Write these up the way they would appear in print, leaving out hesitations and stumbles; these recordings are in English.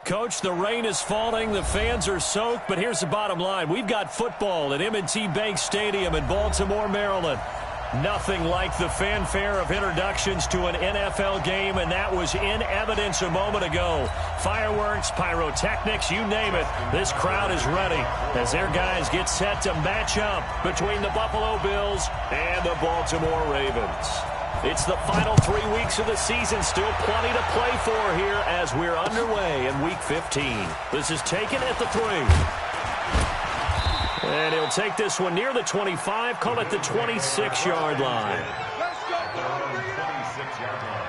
Coach, the rain is falling, the fans are soaked, but here's the bottom line. We've got football at M&T Bank Stadium in Baltimore, Maryland. Nothing like the fanfare of introductions to an NFL game, and that was in evidence a moment ago. Fireworks, pyrotechnics, you name it. This crowd is ready as their guys get set to match up between the Buffalo Bills and the Baltimore Ravens. It's the final 3 weeks of the season. Still plenty to play for here as we're underway in Week 15. This is taken at the 3. And he'll take this one near the 25, call it the 26-yard line. Let's go, 26-yard line.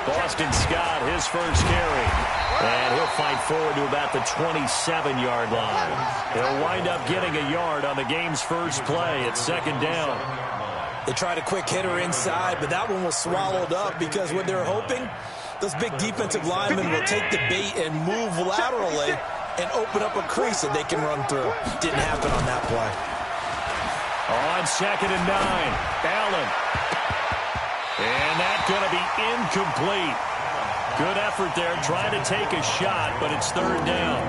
Boston Scott, his first carry. And he'll fight forward to about the 27-yard line. He'll wind up getting a yard on the game's first play. It's second down. They tried a quick hitter inside, but that one was swallowed up because what they're hoping, those big defensive linemen will take the bait and move laterally and open up a crease that they can run through. Didn't happen on that play. On second and 9, Allen. And that's going to be incomplete. Good effort there, trying to take a shot, but it's third down.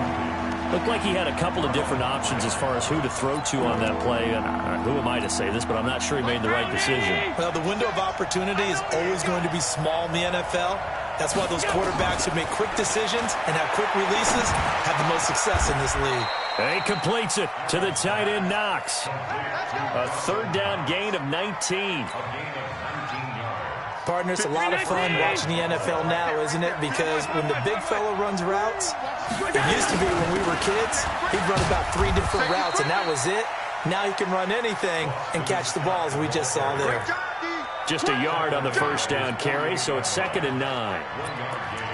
Looked like he had a couple of different options as far as who to throw to on that play. And who am I to say this, but I'm not sure he made the right decision. Well, the window of opportunity is always going to be small in the NFL. That's why those quarterbacks who make quick decisions and have quick releases have the most success in this league. And he completes it to the tight end, Knox. A third down gain of 19. Partner, it's a lot of fun watching the NFL now, isn't it? Because when the big fella runs routes, it used to be when we were kids, he'd run about 3 different routes, and that was it. Now he can run anything and catch the balls we just saw there. Just a yard on the first down carry, so it's second and 9.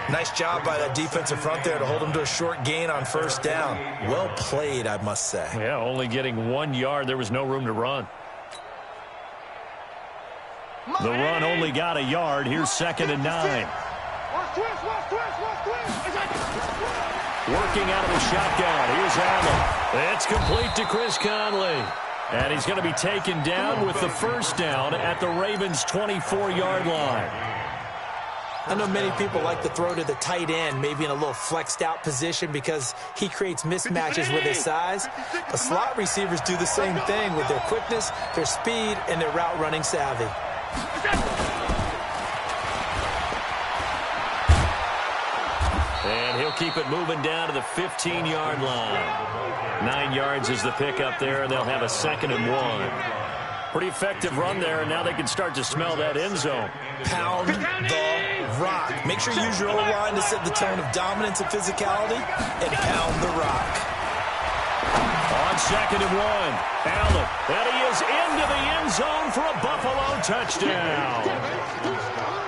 Nice job by that defensive front there to hold him to a short gain on first down. Well played, I must say. Yeah, only getting 1 yard. There was no room to run. The run only got a yard. Here's second and 9. Working out of the shotgun. Here's Allen. It's complete to Chris Conley. And he's going to be taken down with the first down at the Ravens' 24-yard line. I know many people like to throw to the tight end, maybe in a little flexed out position because he creates mismatches with his size. But slot receivers do the same thing with their quickness, their speed, and their route running savvy. And he'll keep it moving down to the 15-yard line. 9 yards is the pickup there, and they'll have a second and 1. Pretty effective run there, and now they can start to smell that end zone. Pound the rock. Make sure you use your O-line to set the tone of dominance and physicality, and pound the rock. On second and 1, Allen, and he is into the end zone for a Buffalo touchdown.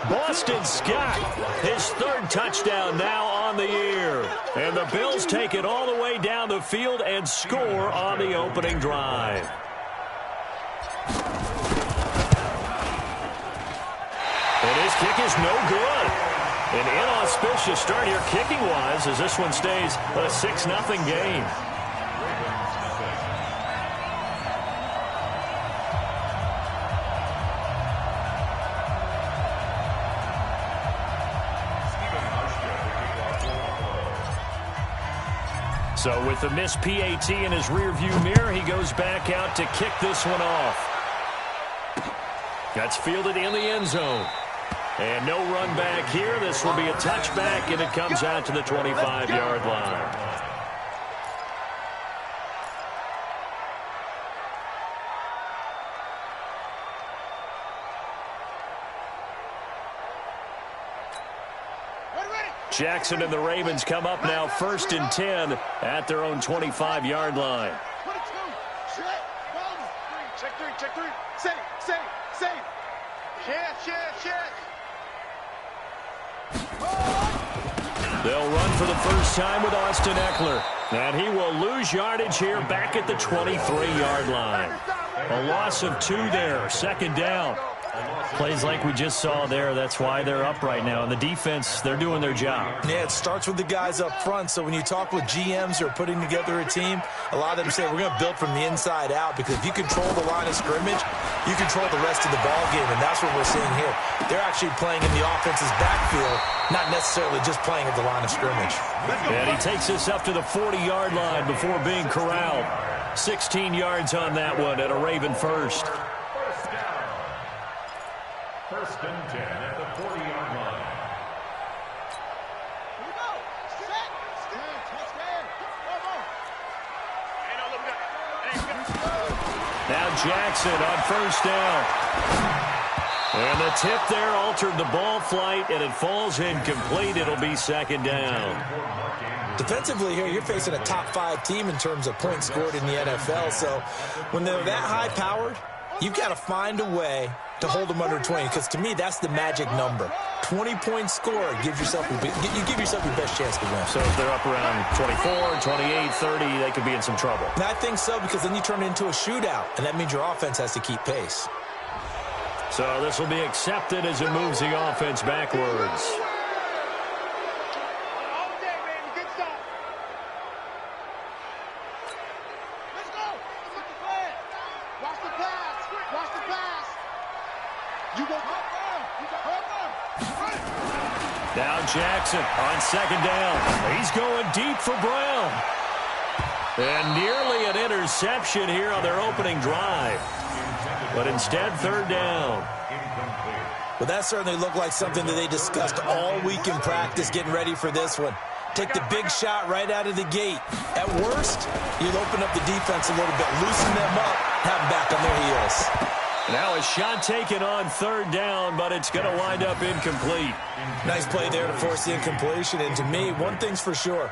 Boston Scott, his third touchdown now on the year. And the Bills take it all the way down the field and score on the opening drive. And his kick is no good. An inauspicious start here kicking-wise as this one stays a 6-0 game. So with the missed PAT in his rearview mirror, he goes back out to kick this one off. That's fielded in the end zone. And no run back here. This will be a touchback, and it comes out to the 25-yard line. Jackson and the Ravens come up now first and 10 at their own 25-yard line. Check three. Safe. Check. They'll run for the first time with Austin Eckler. And he will lose yardage here back at the 23-yard line. A loss of 2 there, second down. Plays like we just saw there. That's why they're up right now. And the defense, they're doing their job. Yeah, it starts with the guys up front. So when you talk with GMs who are putting together a team, a lot of them say we're going to build from the inside out, because if you control the line of scrimmage, you control the rest of the ball game, and that's what we're seeing here. They're actually playing in the offense's backfield, not necessarily just playing at the line of scrimmage. And he takes us up to the 40-yard line before being corralled. 16 yards on that one at a Raven first. First and 10 at the 40-yard line. Here we go. Set. Stand. Touchdown. Now Jackson on first down. And the tip there altered the ball flight, and it falls incomplete. It'll be second down. Defensively here, you're facing a top-5 team in terms of points scored in the NFL. So when they're that high-powered, you've got to find a way to hold them under 20, because to me, that's the magic number. 20-point score, you give yourself your best chance to win. So if they're up around 24, 28, 30, they could be in some trouble. And I think so, because then you turn it into a shootout, and that means your offense has to keep pace. So this will be accepted as it moves the offense backwards. Now Jackson on second down. He's going deep for Brown. And nearly an interception here on their opening drive. But instead, third down. Well, that certainly looked like something that they discussed all week in practice getting ready for this one. Take the big shot right out of the gate. At worst, you'll open up the defense a little bit, loosen them up, have them back on their heels. Now a shot taken on third down, but it's going to wind up incomplete. Nice play there to force the incompletion. And to me, one thing's for sure.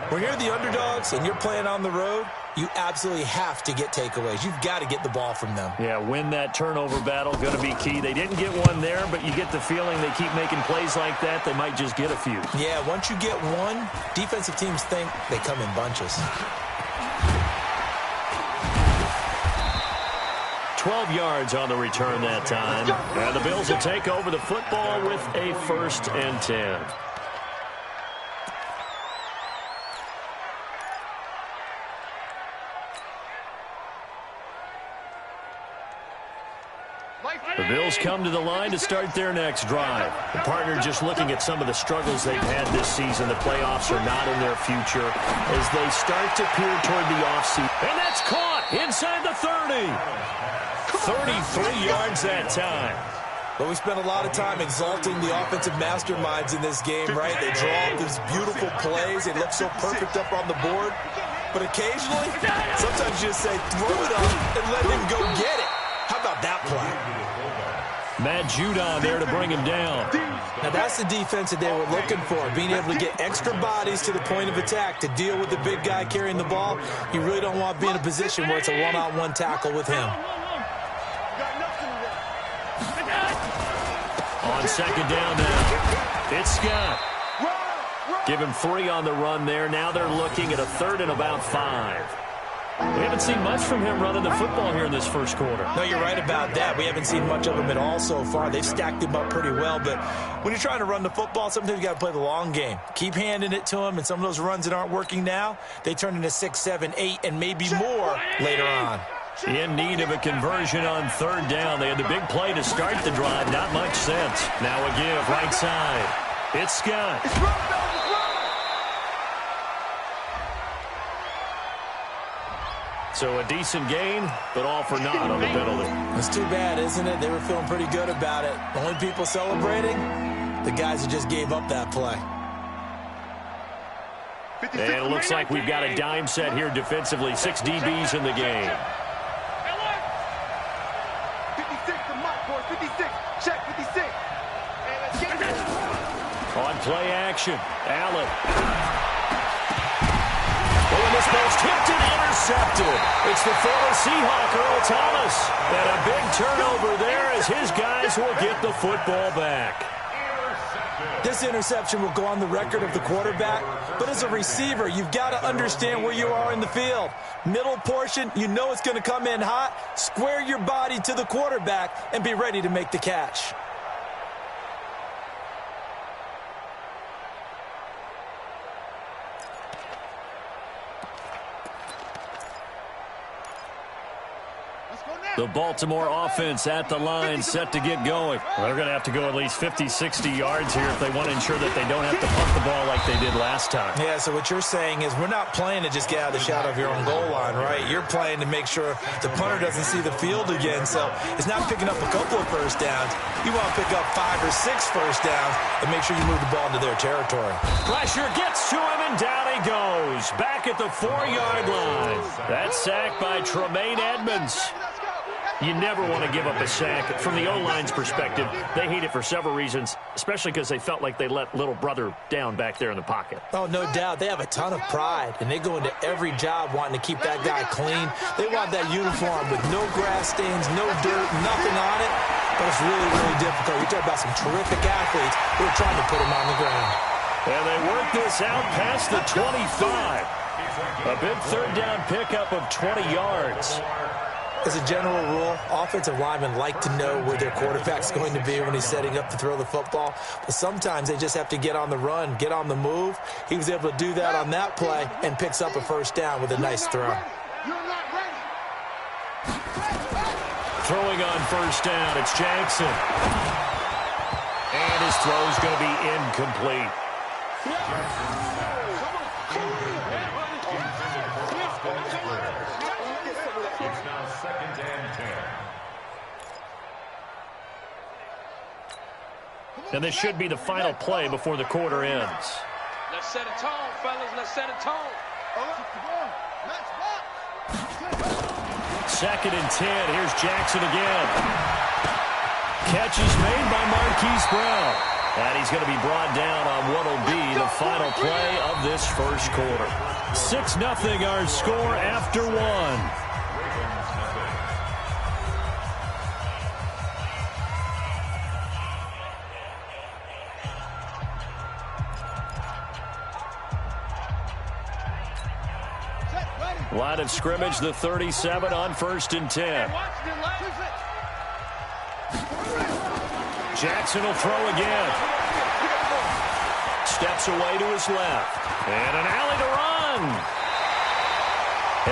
When you're the underdogs and you're playing on the road, you absolutely have to get takeaways. You've got to get the ball from them. Yeah, win that turnover battle, going to be key. They didn't get one there, but you get the feeling they keep making plays like that, they might just get a few. Yeah, once you get one, defensive teams think they come in bunches. 12 yards on the return that time. And the Bills will take over the football with a 1st and 10. The Bills come to the line to start their next drive. The partner just looking at some of the struggles they've had this season. The playoffs are not in their future as they start to peer toward the offseason. And that's caught inside the 30. 33 yards that time. But we spent a lot of time exalting the offensive masterminds in this game, right? They draw up these beautiful plays. They look so perfect up on the board. But occasionally, sometimes you just say, throw it up and let him go get it. How about that play? Matt Judon there to bring him down. Now, that's the defense that they were looking for, being able to get extra bodies to the point of attack to deal with the big guy carrying the ball. You really don't want to be in a position where it's a one-on-one tackle with him. On second down now, it's Scott. Give him 3 on the run there. Now they're looking at a 3rd and about 5. We haven't seen much from him running the football here in this first quarter. No, you're right about that. We haven't seen much of him at all so far. They've stacked him up pretty well, but when you're trying to run the football, sometimes you got to play the long game. Keep handing it to him, and some of those runs that aren't working now, they turn into 6, 7, 8, and maybe more later on. In need of a conversion on third down. They had the big play to start the drive. Not much sense. Now a give right side. It's Scott. So a decent gain, but all for naught on the penalty. It's too bad, isn't it? They were feeling pretty good about it. Only people celebrating, the guys who just gave up that play. And it looks like we've got a dime set here defensively. 6 DBs in the game. 56 to Mike, boys. 56. Check 56. On play action, Allen. Oh, and this ball's tipped and intercepted. It's the former Seahawk, Earl Thomas. And a big turnover there as his guys will get the football back. This interception will go on the record of the quarterback, but as a receiver, you've got to understand where you are in the field. Middle portion, you know it's going to come in hot. Square your body to the quarterback and be ready to make the catch. The Baltimore offense at the line, set to get going. Well, they're going to have to go at least 50, 60 yards here if they want to ensure that they don't have to punt the ball like they did last time. Yeah, so what you're saying is we're not playing to just get out of the shadow of your own goal line, right? You're playing to make sure the punter doesn't see the field again. So it's not picking up a couple of first downs. You want to pick up 5 or 6 first downs and make sure you move the ball into their territory. Pressure gets to him, and down he goes. Back at the 4-yard line. That's sacked by Tremaine Edmonds. You never want to give up a sack. From the O-line's perspective, they hate it for several reasons, especially because they felt like they let little brother down back there in the pocket. Oh, no doubt. They have a ton of pride, and they go into every job wanting to keep that guy clean. They want that uniform with no grass stains, no dirt, nothing on it. But it's really, really difficult. You're talking about some terrific athletes who are trying to put him on the ground. And they work this out past the 25. A big third down pickup of 20 yards. As a general rule, offensive linemen like to know where their quarterback's going to be when he's setting up to throw the football. But sometimes they just have to get on the run, get on the move. He was able to do that on that play and picks up a first down with a nice throw. Throwing on first down, it's Jackson. And his throw's going to be incomplete. It's now 2nd and 10. And this should be the final play before the quarter ends. Let's set a tone, fellas. Let's set a tone. 2nd and 10. Here's Jackson again. Catch is made by Marquise Brown. And he's going to be brought down on what will be the final play of this first quarter. 6-0 our score after 1. Line of scrimmage, the 37 on 1st and 10. Jackson will throw again. Steps away to his left. And an alley to run.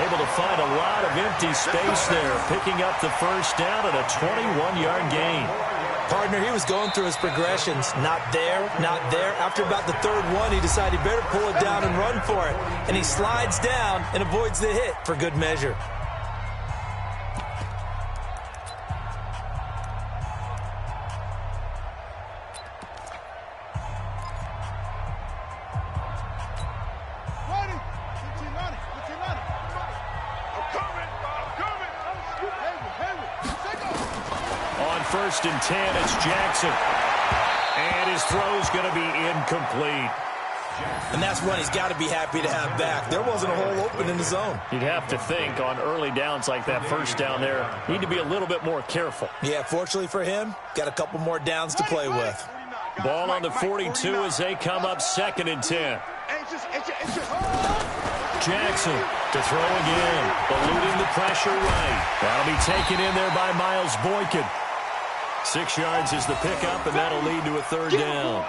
Able to find a lot of empty space there, picking up the first down at a 21-yard gain. Partner, he was going through his progressions. Not there, not there. After about the 3rd one, he decided he better pull it down and run for it. And he slides down and avoids the hit for good measure. On 1st and 10, it's Jackson. And his throw's going to be incomplete. And that's one he's got to be happy to have back. There wasn't a hole open in the zone. You'd have to think on early downs like that first down there, need to be a little bit more careful. Yeah, fortunately for him, got a couple more downs to play with. Ball on the 42 as they come up 2nd and 10. Jackson to throw again, eluding the pressure right. That'll be taken in there by Miles Boykin. 6 yards is the pickup, and that'll lead to a 3rd down.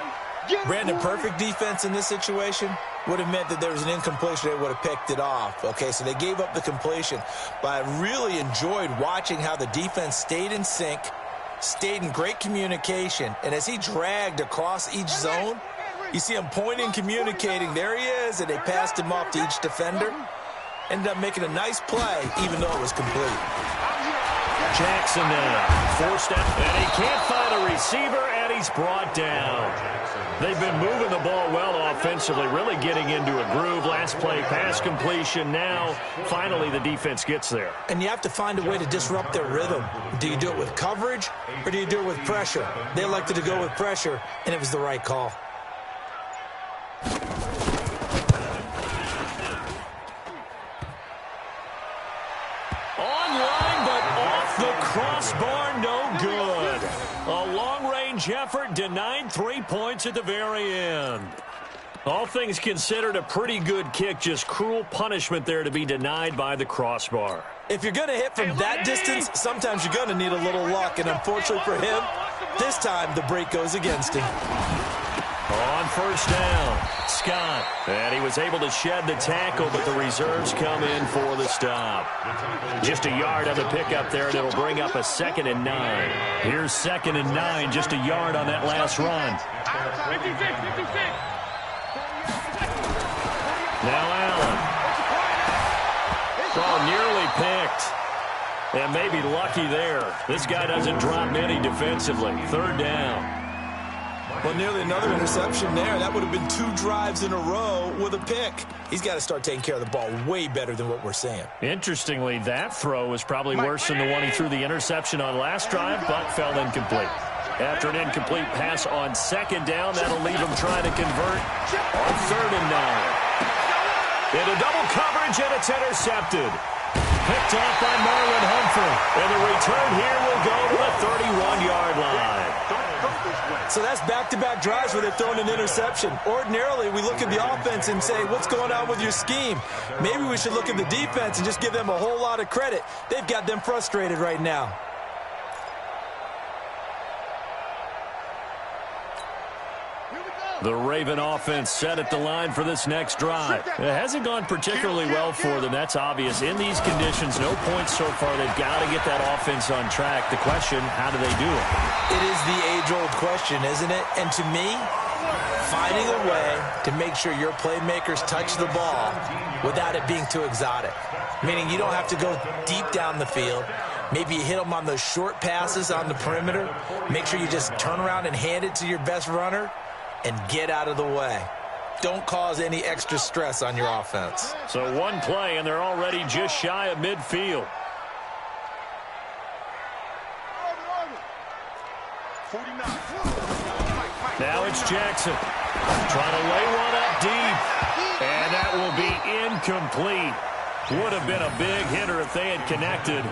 Brandon, perfect defense in this situation would have meant that there was an incompletion. They would have picked it off. Okay, so they gave up the completion. But I really enjoyed watching how the defense stayed in sync, stayed in great communication. And as he dragged across each zone, you see him pointing, communicating. There he is, and they passed him off to each defender. Ended up making a nice play, even though it was complete. Jackson now, forced out, and he can't find a receiver, and he's brought down. They've been moving the ball well offensively, really getting into a groove. Last play, pass completion. Now, finally, the defense gets there. And you have to find a way to disrupt their rhythm. Do you do it with coverage, or do you do it with pressure? They elected to go with pressure, and it was the right call. Online, but off the crossbar, no good. A long-range Revenge effort denied 3 points at the very end. All things considered, a pretty good kick. Just cruel punishment there to be denied by the crossbar. If you're going to hit from that distance, sometimes you're going to need a little luck. And unfortunately for him, this time the break goes against him. On first down, Scott. And he was able to shed the tackle, but the reserves come in for the stop. Just a yard on the pickup there, and it'll bring up a 2nd and 9. Here's 2nd and 9, just a yard on that last run. 56. Now Allen. Oh, nearly picked. And maybe lucky there. This guy doesn't drop many defensively. 3rd down. Well, nearly another interception there. That would have been 2 drives in a row with a pick. He's got to start taking care of the ball way better than what we're seeing. Interestingly, that throw was probably worse than the one he threw the interception on last drive, but fell incomplete. After an incomplete pass on 2nd down, that'll leave him trying to convert on 3rd and 9. Into double coverage, and it's intercepted. Picked off by Marlon Humphrey. And the return here will go to the 31-yard line. So that's back-to-back drives where they're throwing an interception. Ordinarily, we look at the offense and say, what's going on with your scheme? Maybe we should look at the defense and just give them a whole lot of credit. They've got them frustrated right now. The Raven offense set at the line for this next drive. It hasn't gone particularly well for them. That's obvious. In these conditions, no points so far. They've got to get that offense on track. The question, how do they do it? It is the age-old question, isn't it? And to me, finding a way to make sure your playmakers touch the ball without it being too exotic. Meaning you don't have to go deep down the field. Maybe you hit them on those short passes on the perimeter. Make sure you just turn around and hand it to your best runner and get out of the way. Don't cause any extra stress on your offense. So one play, and they're already just shy of midfield. Now it's Jackson. Trying to lay one up deep. And that will be incomplete. Would have been a big hitter if they had connected.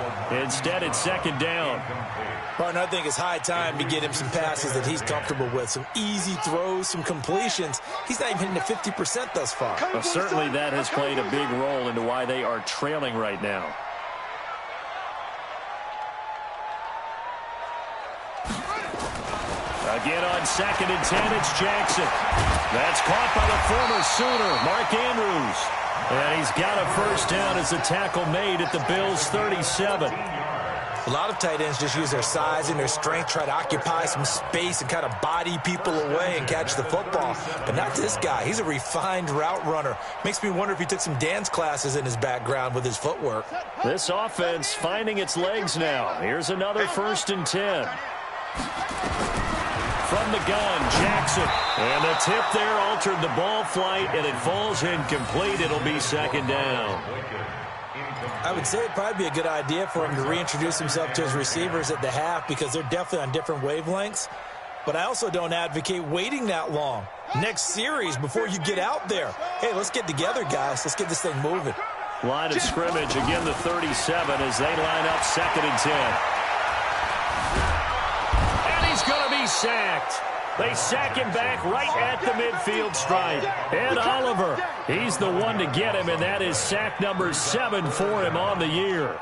Instead, it's 2nd down. Partner, I think it's high time to get him some passes that he's comfortable with. Some easy throws, some completions. He's not even hitting the 50% thus far. Well, certainly that has played a big role into why they are trailing right now. Again on 2nd and 10, it's Jackson. That's caught by the former Sooner, Mark Andrews. And he's got a first down as the tackle made at the Bills' 37. A lot of tight ends just use their size and their strength, try to occupy some space and kind of body people away and catch the football. But not this guy. He's a refined route runner. Makes me wonder if he took some dance classes in his background with his footwork. This offense finding its legs now. Here's another 1st and 10. From the gun, Jackson. And the tip there altered the ball flight, and it falls incomplete. It'll be 2nd down. I would say it'd probably be a good idea for him to reintroduce himself to his receivers at the half because they're definitely on different wavelengths. But I also don't advocate waiting that long. Next series before you get out there. Hey, let's get together, guys. Let's get this thing moving. Line of scrimmage, again the 37 as they line up 2nd and 10. And he's going to be sacked. They sack him back right at the midfield stripe. And Oliver, he's the one to get him, and that is sack number 7 for him on the year.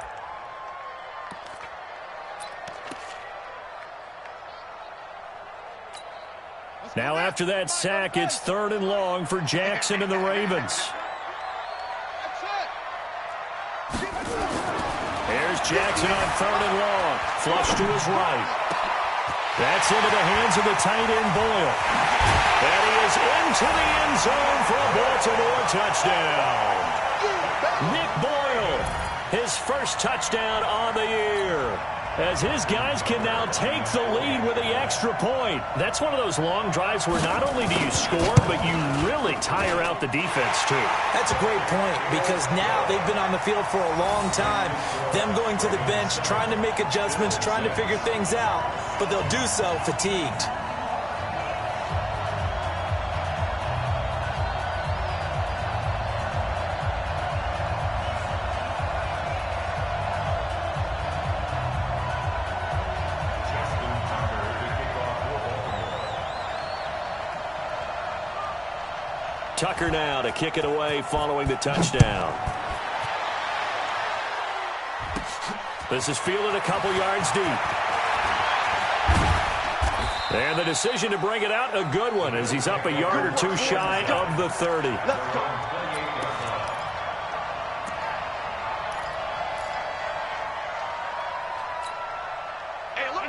Now after that sack, it's 3rd and long for Jackson and the Ravens. There's Jackson on 3rd and long. Flush to his right. That's into the hands of the tight end, Boyle. And he is into the end zone for a Baltimore touchdown. Nick Boyle, his first touchdown on the year. As his guys can now take the lead with the extra point. That's one of those long drives where not only do you score, but you really tire out the defense, too. That's a great point because now they've been on the field for a long time. Them going to the bench, trying to make adjustments, trying to figure things out, but they'll do so fatigued. Tucker now to kick it away following the touchdown. This is fielded a couple yards deep. And the decision to bring it out, a good one, as he's up a yard or two shy of the 30.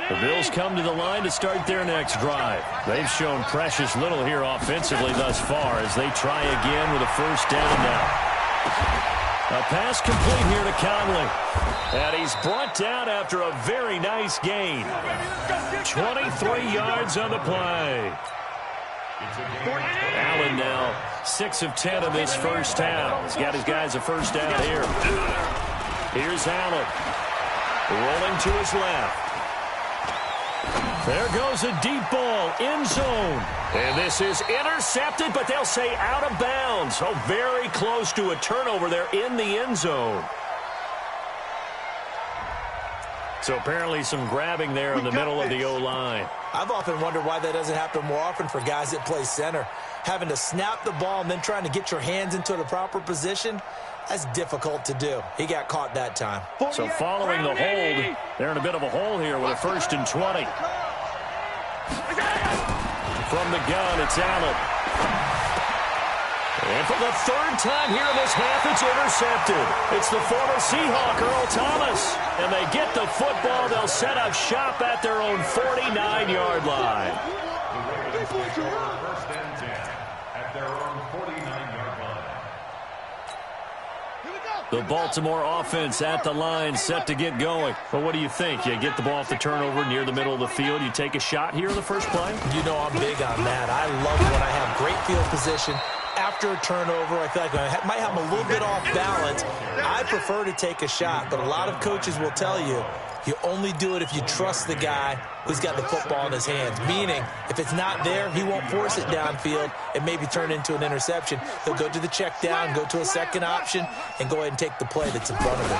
The Bills come to the line to start their next drive. They've shown precious little here offensively thus far as they try again with a first down now. A pass complete here to Conley. And he's brought down after a very nice gain. 23 yards on the play. Allen now 6 of 10 in this first half. He's got his guys a first down here. Here's Allen. Rolling to his left. There goes a deep ball, end zone. And this is intercepted, but they'll say out of bounds. Oh, very close to a turnover there in the end zone. So apparently some grabbing there in the middle of the O-line. I've often wondered why that doesn't happen more often for guys that play center. Having to snap the ball and then trying to get your hands into the proper position, that's difficult to do. He got caught that time. So following the hold, they're in a bit of a hole here with a 1st and 20. From the gun, it's Allen. And for the 3rd time here in this half, it's intercepted. It's the former Seahawk, Earl Thomas. And they get the football. They'll set up shop at their own 49-yard line. First and 10 at their own 49-yard line. The Baltimore offense at the line, set to get going. Well, what do you think? You get the ball off the turnover near the middle of the field. You take a shot here in the first play? You know I'm big on that. I love when I have great field position. After a turnover, I feel like I might have a little bit off balance. I prefer to take a shot, but a lot of coaches will tell you, you only do it if you trust the guy who's got the football in his hands. Meaning, if it's not there, he won't force it downfield and maybe turn into an interception. He'll go to the check down, go to a second option, and go ahead and take the play that's in front of him.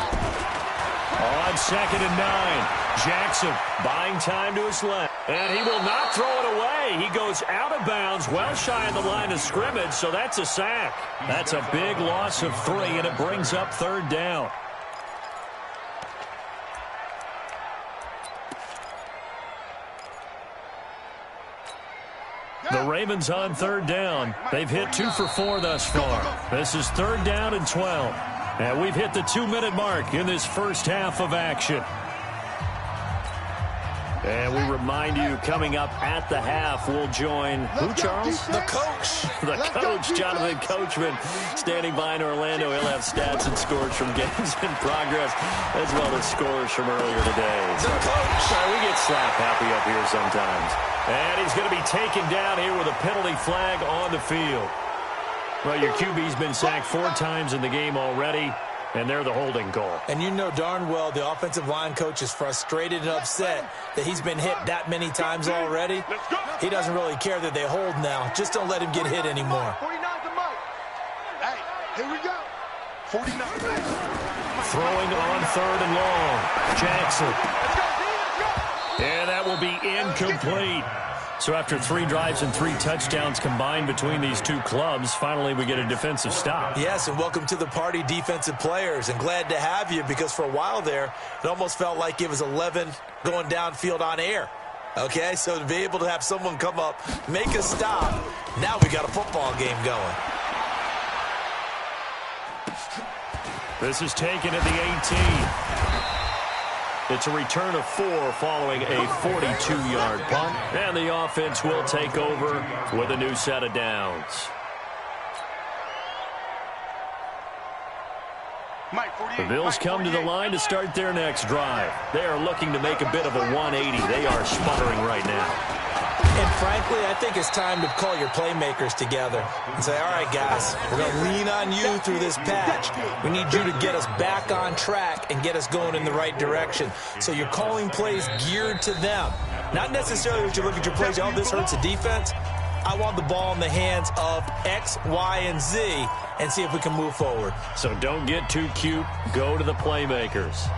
On 2nd and 9, Jackson buying time to his left. And he will not throw it away. He goes out of bounds, well shy of the line of scrimmage, so that's a sack. That's a big loss of 3, and it brings up 3rd down. The Ravens on 3rd down. They've hit 2 for 4 thus far. This is 3rd down and 12. And we've hit the 2-minute mark in this first half of action. And we remind you, coming up at the half, we'll join who, Charles? The coach. The coach, Jonathan Coachman, standing by in Orlando. He'll have stats and scores from games in progress, as well as scores from earlier today. The coach. Sorry, we get slap happy up here sometimes. And he's going to be taken down here with a penalty flag on the field. Well, your QB's been sacked 4 times in the game already, and they're the holding call. And you know darn well the offensive line coach is frustrated and upset that he's been hit that many times already. He doesn't really care that they hold now. Just don't let him get hit anymore. 49 to Mike. Hey, here we go. 49. Throwing on 3rd and long. Jackson. And that will be incomplete. So after 3 drives and 3 touchdowns combined between these two clubs, finally we get a defensive stop. Yes, and welcome to the party, defensive players. And glad to have you, because for a while there, it almost felt like it was 11 going downfield on air. Okay, so to be able to have someone come up, make a stop, now we got a football game going. This is taken at the 18. It's a return of 4 following a 42-yard punt. And the offense will take over with a new set of downs. The Bills come to the line to start their next drive. They are looking to make a bit of a 180. They are sputtering right now. And frankly, I think it's time to call your playmakers together and say, all right, guys, we're going to lean on you through this patch. We need you to get us back on track and get us going in the right direction. So you're calling plays geared to them. Not necessarily that you look at your plays, oh, this hurts the defense. I want the ball in the hands of X, Y, and Z and see if we can move forward. So don't get too cute. Go to the playmakers.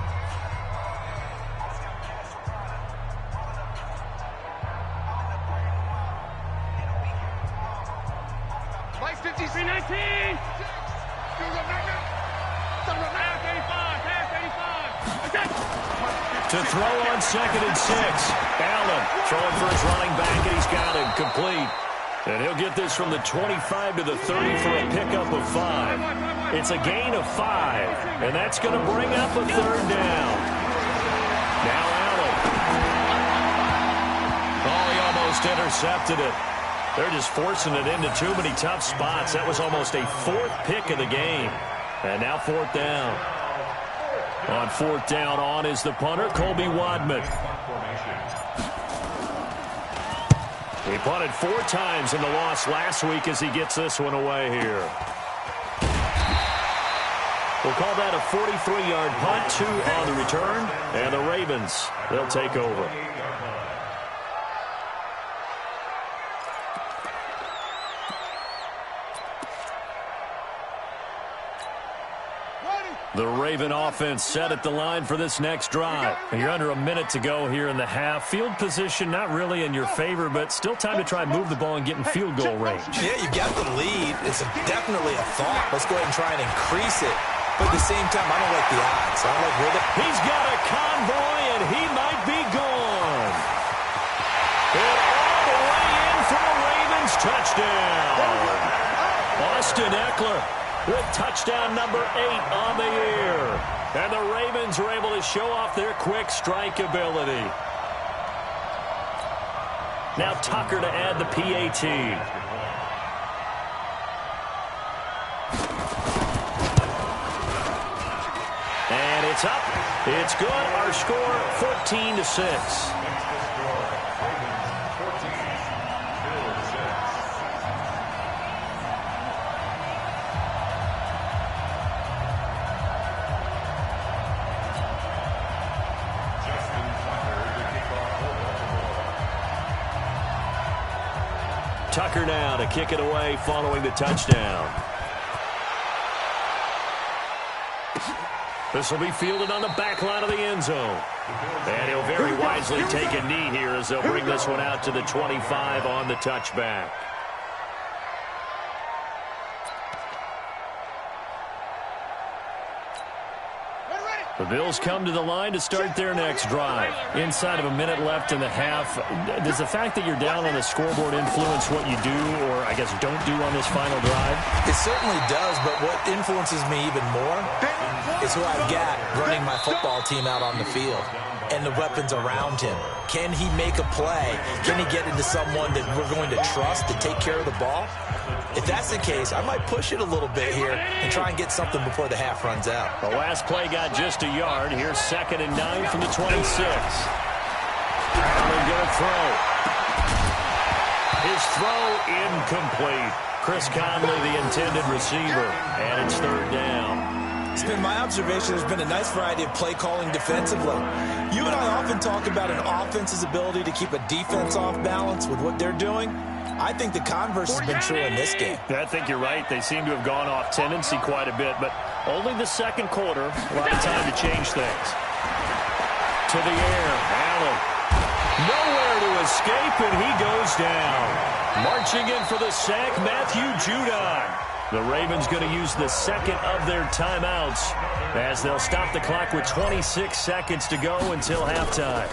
56. 319. To throw on 2nd and 6. Allen throwing for his running back, and he's got him complete. And he'll get this from the 25 to the 30 for a pickup of 5. It's a gain of 5, and that's going to bring up a 3rd down. Now Allen. Oh, he almost intercepted it. They're just forcing it into too many tough spots. That was almost a 4th pick of the game. And now 4th down. On 4th down on is the punter, Colby Wadman. He punted 4 times in the loss last week as he gets this one away here. We'll call that a 43-yard punt, 2 on the return, and the Ravens, they'll take over. The Raven offense set at the line for this next drive. And you're under a minute to go here in the half. Field position not really in your favor, but still time to try and move the ball and get in field goal range. Yeah, you got the lead. It's definitely a thought. Let's go ahead and try and increase it. But at the same time, I don't like the odds. I don't like where He's got a convoy, and he might be gone. And all the way in for a Ravens touchdown. Austin Eckler with touchdown number 8 on the year. And the Ravens are able to show off their quick strike ability. Now Tucker to add the PAT. And it's up. It's good. Our score, 14-6. Tucker now to kick it away following the touchdown. This will be fielded on the back line of the end zone. And he'll very wisely take a knee here as they'll bring this one out to the 25 on the touchback. The Bills come to the line to start their next drive. Inside of a minute left in the half, does the fact that you're down on the scoreboard influence what you do or, I guess, don't do on this final drive? It certainly does, but what influences me even more is who I've got running my football team out on the field and the weapons around him. Can he make a play? Can he get into someone that we're going to trust to take care of the ball? If that's the case, I might push it a little bit here and try and get something before the half runs out. The last play got just a yard. Here's 2nd and 9 from the 26. Allen going to throw. His throw incomplete. Chris Conley, the intended receiver, and it's 3rd down. It's been my observation there's been a nice variety of play calling defensively. You and I often talk about an offense's ability to keep a defense off balance with what they're doing. I think the converse has been true in this game. I think you're right. They seem to have gone off tendency quite a bit, but only the second quarter. A lot of time to change things. To the air, Allen. Nowhere to escape, and he goes down. Marching in for the sack, Matthew Judon. The Ravens going to use the second of their timeouts as they'll stop the clock with 26 seconds to go until halftime.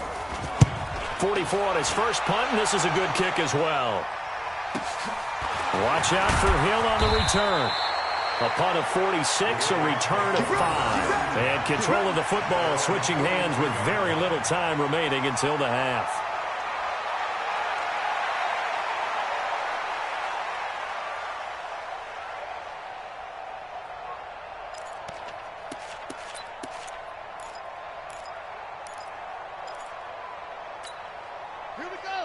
44 on his first punt, and this is a good kick as well. Watch out for Hill on the return. A punt of 46, a return of 5. And control of the football switching hands with very little time remaining until the half.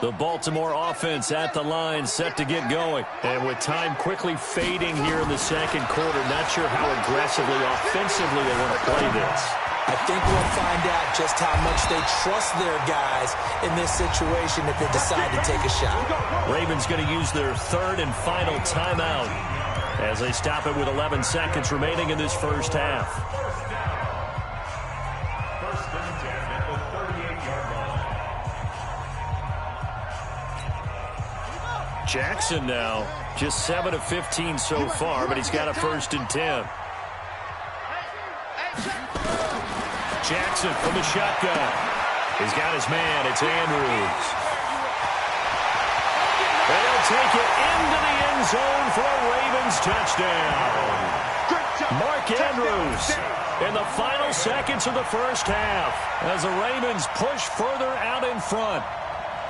The Baltimore offense at the line set to get going. And with time quickly fading here in the second quarter, not sure how aggressively, offensively they want to play this. I think we'll find out just how much they trust their guys in this situation if they decide to take a shot. Ravens going to use their 3rd and final timeout as they stop it with 11 seconds remaining in this first half. Jackson now, just 7 of 15 so far, but he's got a 1st and 10. Jackson from the shotgun. He's got his man. It's Andrews. And he'll take it into the end zone for a Ravens touchdown. Mark Andrews in the final seconds of the first half as the Ravens push further out in front.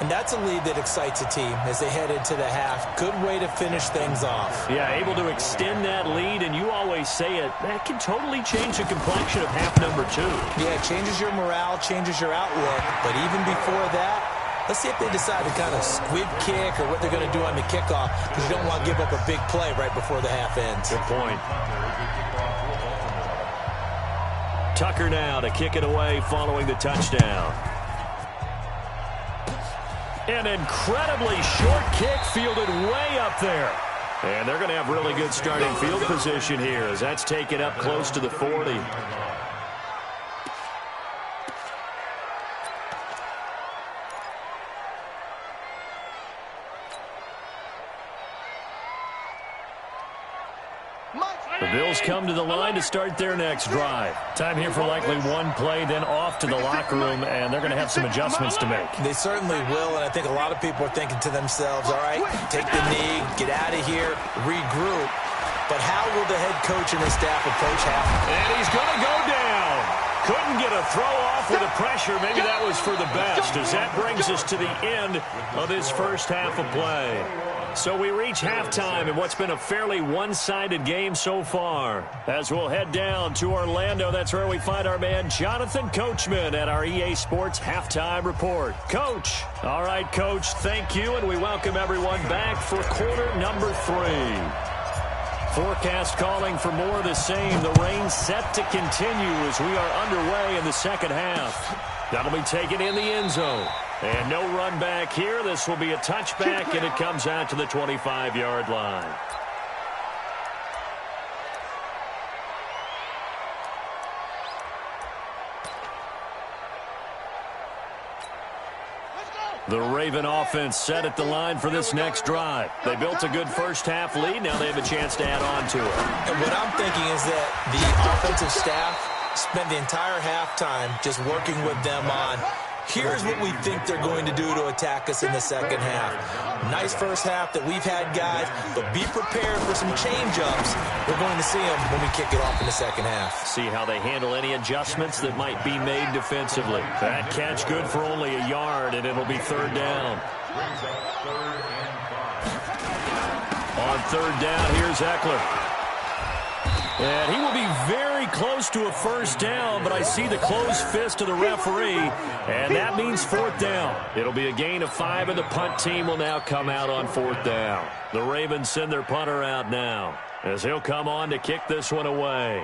And that's a lead that excites a team as they head into the half. Good way to finish things off. Yeah, able to extend that lead, and you always say it, that can totally change the complexion of half number 2. Yeah, it changes your morale, changes your outlook. But even before that, let's see if they decide to kind of squib kick or what they're going to do on the kickoff, because you don't want to give up a big play right before the half ends. Good point. Tucker now to kick it away following the touchdown. An incredibly short kick fielded way up there. And they're going to have really good starting field position here as that's taken up close to the 40. The Bills come to the line to start their next drive. Time here for likely one play, then off to the locker room, and they're going to have some adjustments to make. They certainly will, and I think a lot of people are thinking to themselves, all right, take the knee, get out of here, regroup. But how will the head coach and his staff approach half? And he's going to go down. Couldn't get a throw off with the pressure. Maybe that was for the best, as that brings us to the end of this first half of play. So we reach halftime in what's been a fairly one-sided game so far. As we'll head down to Orlando, that's where we find our man Jonathan Coachman at our EA Sports Halftime Report. Coach. All right, Coach, thank you, and we welcome everyone back for quarter number 3. Forecast calling for more of the same. The rain set to continue as we are underway in the second half. That'll be taken in the end zone. And no run back here. This will be a touchback, and it comes out to the 25-yard line. The Raven offense set at the line for this next drive. They built a good first-half lead. Now they have a chance to add on to it. And what I'm thinking is that the offensive staff spent the entire halftime just working with them on, here's what we think they're going to do to attack us in the second half. Nice first half that we've had, guys, but be prepared for some change-ups. We're going to see them when we kick it off in the second half. See how they handle any adjustments that might be made defensively. That catch good for only a yard, and it'll be third down. On third down, here's Eckler. And he will be very close to a first down, but I see the closed fist of the referee, and that means fourth down. It'll be a gain of 5, and the punt team will now come out on fourth down. The Ravens send their punter out now as he'll come on to kick this one away.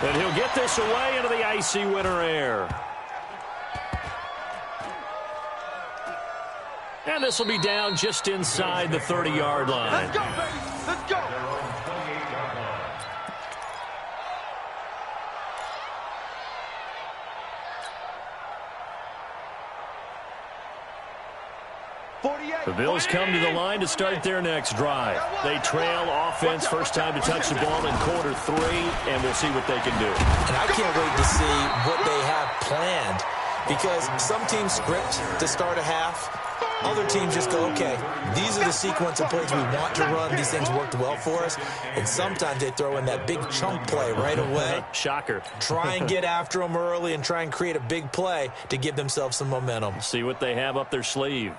And he'll get this away into the icy winter air. And this will be down just inside the 30-yard line. Let's go, baby. Let's go. The Bills come to the line to start their next drive. They trail offense, first time to touch the ball in quarter 3, and we'll see what they can do. And I can't wait to see what they have planned, because some teams script to start a half. Other teams just go, okay, these are the sequence of plays we want to run. These things worked well for us. And sometimes they throw in that big chunk play right away. Shocker. Try and get after them early and try and create a big play to give themselves some momentum. See what they have up their sleeve.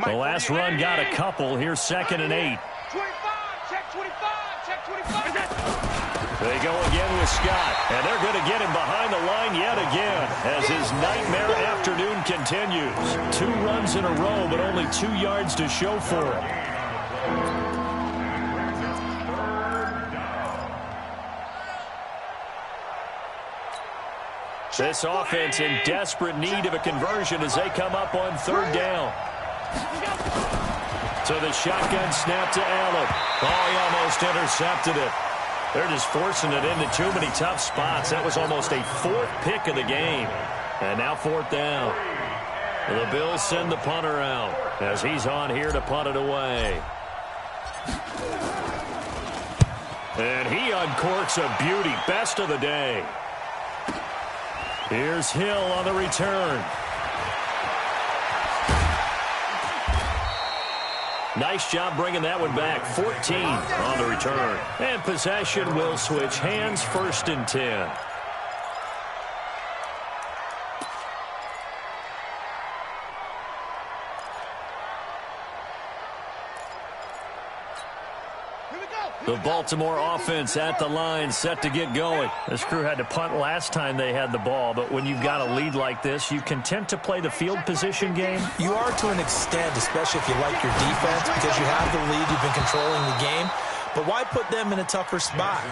The last run got a couple. Here's 2nd and 8. 25, check 25, check 25. They go again with Scott, and they're going to get him behind the line yet again as his nightmare afternoon continues. 2 runs in a row, but only 2 yards to show for it. This offense in desperate need of a conversion as they come up on third down. So the shotgun snap to Allen. Oh, he almost intercepted it. They're just forcing it into too many tough spots. That was almost a 4th pick of the game. And now 4th down. The Bills send the punter out as he's on here to punt it away. And he uncorks a beauty. Best of the day. Here's Hill on the return. Nice job bringing that one back. 14 on the return. And possession will switch hands. 1st and 10. The Baltimore offense at the line, set to get going. This crew had to punt last time they had the ball, but when you've got a lead like this, you content to play the field position game? You are to an extent, especially if you like your defense, because you have the lead, you've been controlling the game. But why put them in a tougher spot?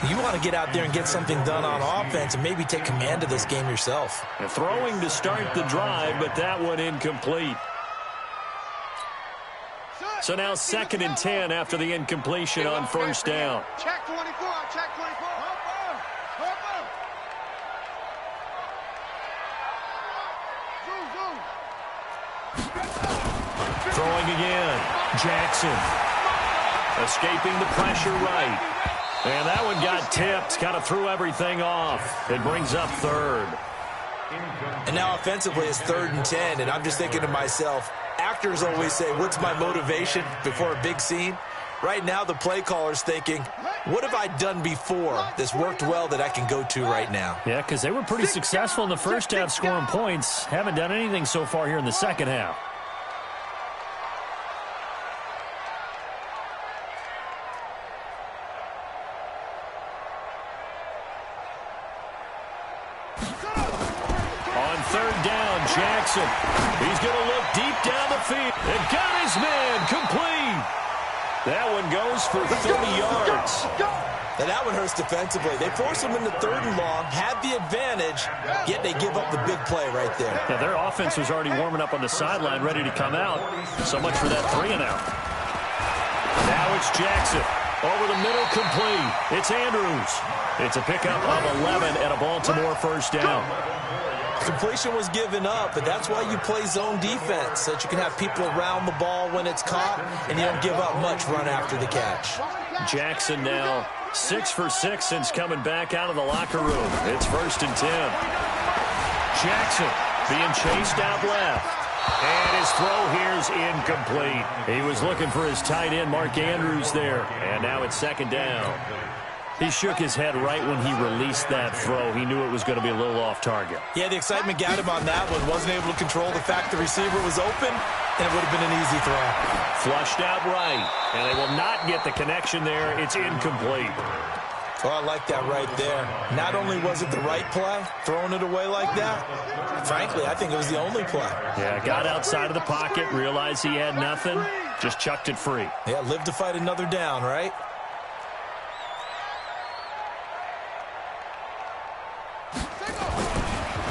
You want to get out there and get something done on offense and maybe take command of this game yourself. And throwing to start the drive, but that one incomplete. So now 2nd and 10 after the incompletion on 1st down. Check 24, check 24. Throwing again. Jackson. Escaping the pressure right. And that one got tipped. Kind of threw everything off. It brings up 3rd. And now offensively it's 3rd and 10, and I'm just thinking to myself, actors always say, what's my motivation before a big scene? Right now the play caller's thinking, what have I done before that's worked well that I can go to right now? Yeah, because they were pretty successful in the first half scoring points. Haven't done anything so far here in the second half. Jackson. He's going to look deep down the field. And got his man complete. That one goes for 30 yards. And that one hurts defensively. They force him into 3rd and long, had the advantage, yet they give up the big play right there. Yeah, their offense was already warming up on the sideline, ready to come out. So much for that 3-and-out. Now it's Jackson. Over the middle, complete. It's Andrews. It's a pickup of 11 and a Baltimore 1st down. Completion was given up, but that's why you play zone defense, so that you can have people around the ball when it's caught, and you don't give up much run after the catch. Jackson now 6 for 6 since coming back out of the locker room. It's 1st and 10. Jackson being chased out left. And his throw here is incomplete. He was looking for his tight end, Mark Andrews, there. And now it's 2nd down. He shook his head right when he released that throw. He knew it was going to be a little off target. Yeah, the excitement got him on that one. Wasn't able to control the fact the receiver was open, and it would have been an easy throw. Flushed out right, and they will not get the connection there. It's incomplete. Well, I like that right there. Not only was it the right play, throwing it away like that, frankly, I think it was the only play. Yeah, got outside of the pocket, realized he had nothing, just chucked it free. Yeah, live to fight another down, right?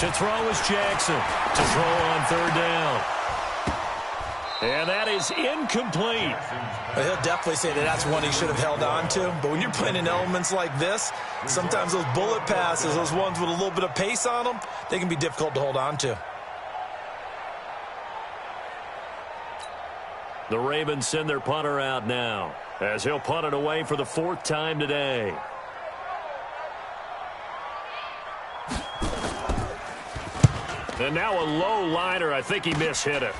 To throw is Jackson. To throw on 3rd down. And that is incomplete. Well, he'll definitely say that that's one he should have held on to. But when you're playing in elements like this, sometimes those bullet passes, those ones with a little bit of pace on them, they can be difficult to hold on to. The Ravens send their punter out now, as he'll punt it away for the 4th time today. And now a low liner. I think he mishit it.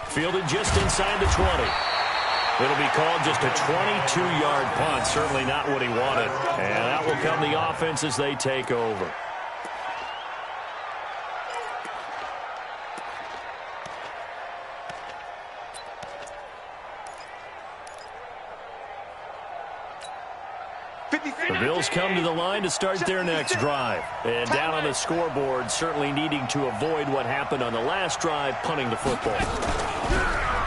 Fielded just inside the 20. It'll be called just a 22-yard punt. Certainly not what he wanted. And that will come the offense as they take over. The Bills come to the line to start their next drive. And down on the scoreboard, certainly needing to avoid what happened on the last drive, punting the football.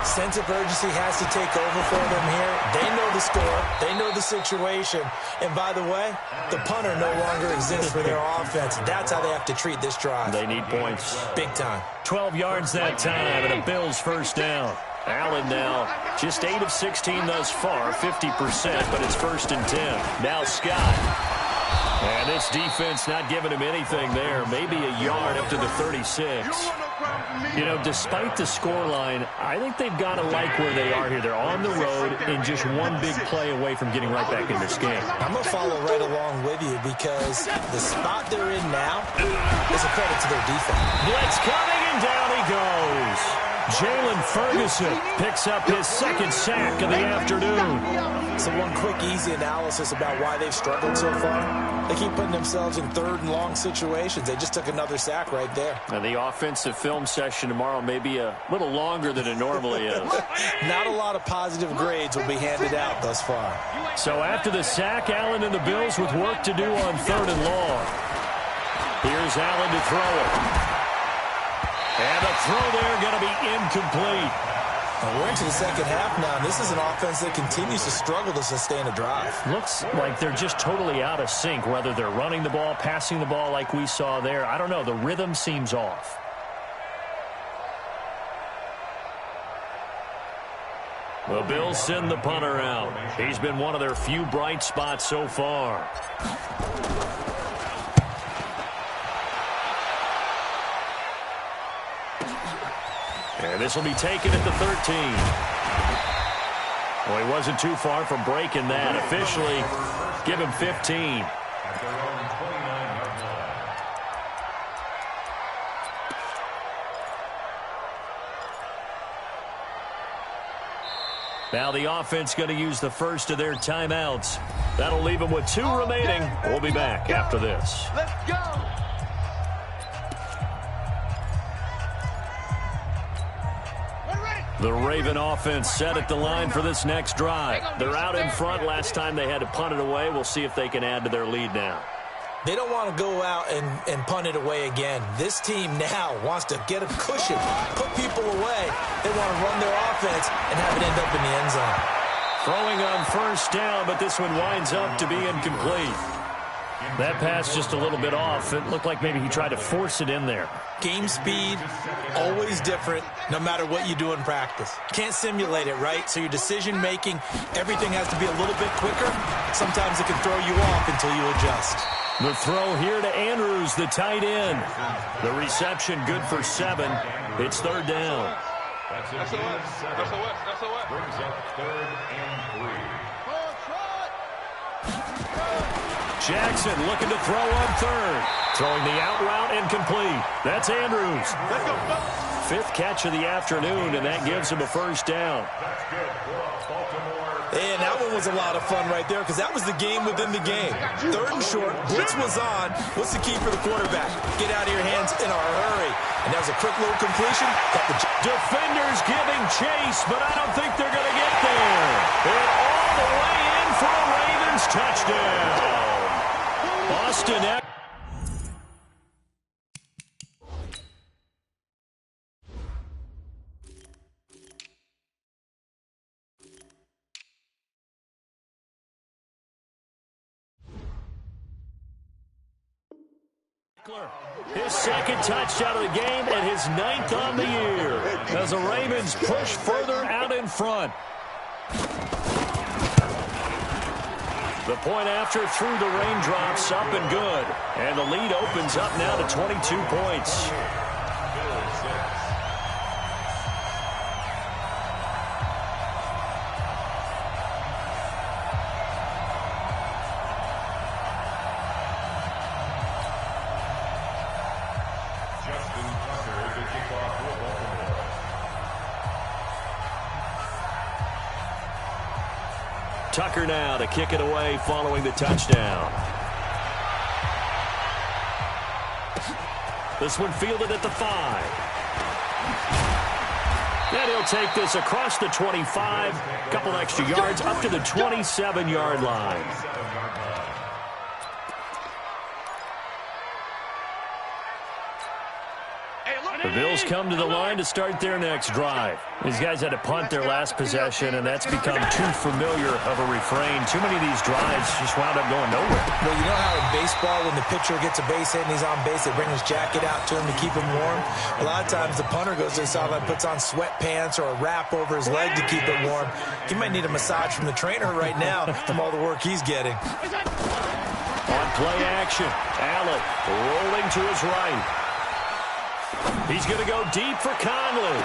Sense of urgency has to take over for them here. They know the score. They know the situation. And by the way, the punter no longer exists for their offense. That's how they have to treat this drive. They need points. Big time. 12 yards that time, and a Bills 1st down. Allen now just 8 of 16 thus far, 50%, but it's 1st and 10. Now Scott. And this defense not giving him anything there. Maybe a yard up to the 36. You know, despite the scoreline, I think they've got to like where they are here. They're on the road and just one big play away from getting right back in this game. I'm going to follow right along with you because the spot they're in now is a credit to their defense. Blitz coming, and down he goes. Jalen Ferguson picks up his second sack of the afternoon. So one quick, easy analysis about why they've struggled so far. They keep putting themselves in third and long situations. They just took another sack right there. And the offensive film session tomorrow may be a little longer than it normally is. Not a lot of positive grades will be handed out thus far. So after the sack, Allen and the Bills with work to do on third and long. Here's Allen to throw it. And the throw there going to be incomplete. Well, we're into the second half now, and this is an offense that continues to struggle to sustain a drive. Looks like they're just totally out of sync, whether they're running the ball, passing the ball like we saw there. I don't know. The rhythm seems off. The Bills send the punter out. He's been one of their few bright spots so far. And this will be taken at the 13. Well, he wasn't too far from breaking that. Officially, give him 15. Now the offense going to use the first of their timeouts. That'll leave them with 2 remaining. We'll be back after this. Let's go. The Raven offense set at the line for this next drive. They're out in front. Last time they had to punt it away. We'll see if they can add to their lead now. They don't want to go out and punt it away again. This team now wants to get a cushion, put people away. They want to run their offense and have it end up in the end zone. Throwing on first down, but this one winds up to be incomplete. That pass just a little bit off. It looked like maybe he tried to force it in there. Game speed, always different, no matter what you do in practice. Can't simulate it, right? So your decision-making, everything has to be a little bit quicker. Sometimes it can throw you off until you adjust. The throw here to Andrews, the tight end. The reception good for 7. It's third down. That's what. Brings up 3rd and 3. Jackson looking to throw on third. Throwing the out route incomplete. That's Andrews. Let's go. 5th catch of the afternoon, and that gives him a first down. That's good for Baltimore. And that one was a lot of fun right there because that was the game within the game. 3rd and short, blitz was on. What's the key for the quarterback? Get out of your hands in a hurry. And that was a quick little completion. Defenders giving chase, but I don't think they're going to get there. And all the way in for a Ravens touchdown. Boston. His second touchdown of the game and his 9th on the year as the Ravens push further out in front. The point after through the raindrops, up and good. And the lead opens up now to 22 points. Tucker now to kick it away following the touchdown. This one fielded at the 5. And he'll take this across the 25. A couple extra yards up to the 27-yard line. The Bills come to the line to start their next drive. These guys had to punt their last possession, and that's become too familiar of a refrain. Too many of these drives just wound up going nowhere. Well, you know how in baseball, when the pitcher gets a base hit and he's on base, they bring his jacket out to him to keep him warm? A lot of times the punter goes to the sideline, puts on sweatpants or a wrap over his leg to keep it warm. He might need a massage from the trainer right now from all the work he's getting. On play action, Allen rolling to his right. He's going to go deep for Conley.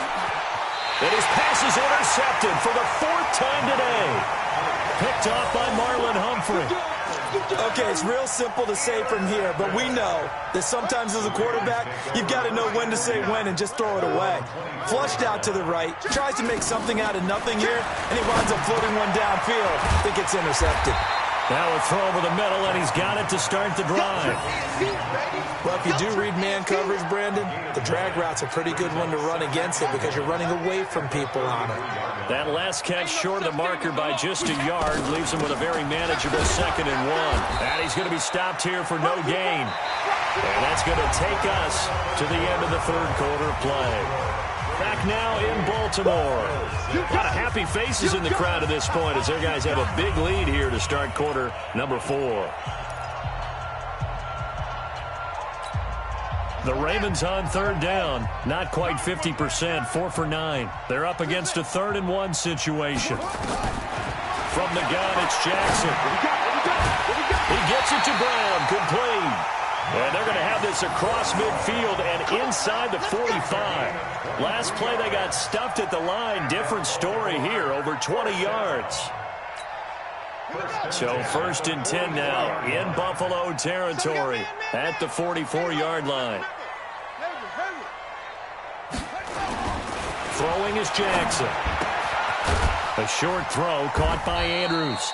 And his pass is intercepted for the 4th time today. Picked off by Marlon Humphrey. Okay, it's real simple to say from here, but we know that sometimes as a quarterback, you've got to know when to say when and just throw it away. Flushed out to the right, tries to make something out of nothing here, and he winds up floating one downfield. I think it's intercepted. Now a throw over the middle, and he's got it to start the drive. Well, if you do read man coverage, Brandon, the drag route's a pretty good one to run against it because you're running away from people on it. That last catch short of the marker by just a yard leaves him with a very manageable 2nd and 1. And he's going to be stopped here for no gain. And that's going to take us to the end of the 3rd quarter play. Back now in Baltimore. A lot of happy faces in the crowd at this point as their guys have a big lead here to start quarter number 4. The Ravens on 3rd down. Not quite 50%, 4 for 9. They're up against a 3rd and 1 situation. From the gun, it's Jackson. He gets it to Brown. Complete. And they're going to have this across midfield and inside the 45. Last play, they got stuffed at the line. Different story here, over 20 yards. So 1st and 10 now in Buffalo territory at the 44-yard line. Throwing is Jackson. A short throw caught by Andrews.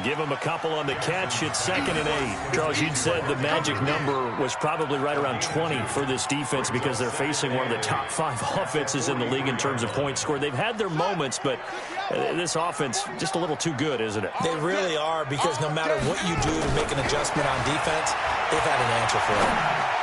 Give him a couple on the catch. It's 2nd and 8. Charles, you'd said the magic number was probably right around 20 for this defense because they're facing one of the top 5 offenses in the league in terms of points scored. They've had their moments, but this offense just a little too good, isn't it? They really are because no matter what you do to make an adjustment on defense, they've had an answer for it.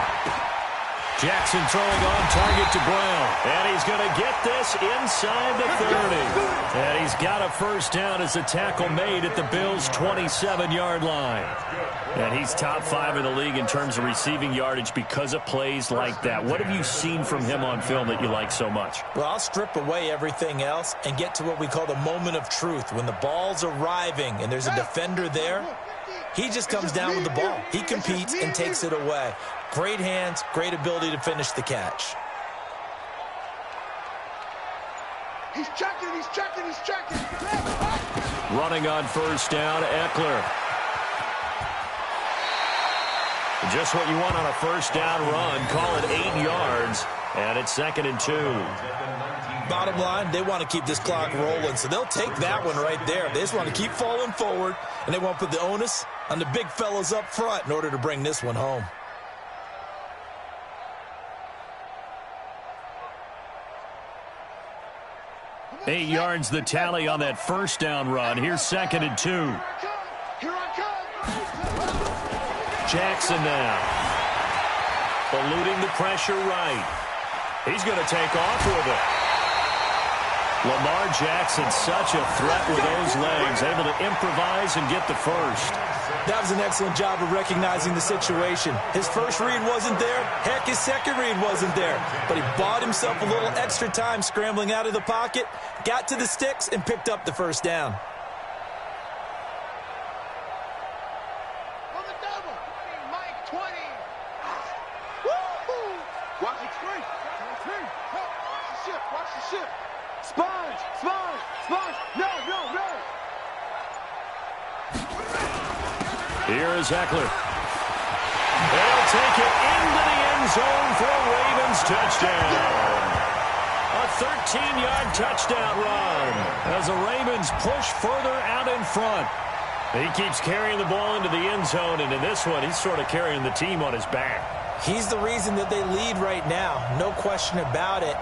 Jackson throwing on target to Brown. And he's going to get this inside the 30. And he's got a 1st down as a tackle made at the Bills' 27-yard line. And he's top 5 in the league in terms of receiving yardage because of plays like that. What have you seen from him on film that you like so much? Well, I'll strip away everything else and get to what we call the moment of truth. When the ball's arriving and there's a defender there, he just comes down with the ball. He competes and takes it away. Great hands, great ability to finish the catch. He's checking, he's checking, he's checking. Running on 1st down, Eckler. Just what you want on a 1st down run. Call it 8 yards, and it's 2nd and 2. Bottom line, they want to keep this clock rolling, so they'll take that one right there. They just want to keep falling forward, and they want to put the onus on the big fellas up front in order to bring this one home. Eight yards the tally on that 1st down run. Here's 2nd and 2. Here I come. Jackson now. Eluding the pressure right. He's going to take off with it. Lamar Jackson, such a threat with those legs, able to improvise and get the 1st. That was an excellent job of recognizing the situation. His 1st read wasn't there. Heck, his 2nd read wasn't there. But he bought himself a little extra time scrambling out of the pocket, got to the sticks, and picked up the 1st down. On the double. Mike, 20. Woo! Watch it free. Watch the ship, watch the ship. Sponge, sponge, sponge. No, no, no. Here is Eckler. They'll take it into the end zone for a Ravens touchdown. A 13-yard touchdown run as the Ravens push further out in front. He keeps carrying the ball into the end zone, and in this one, he's sort of carrying the team on his back. He's the reason that they lead right now, no question about it.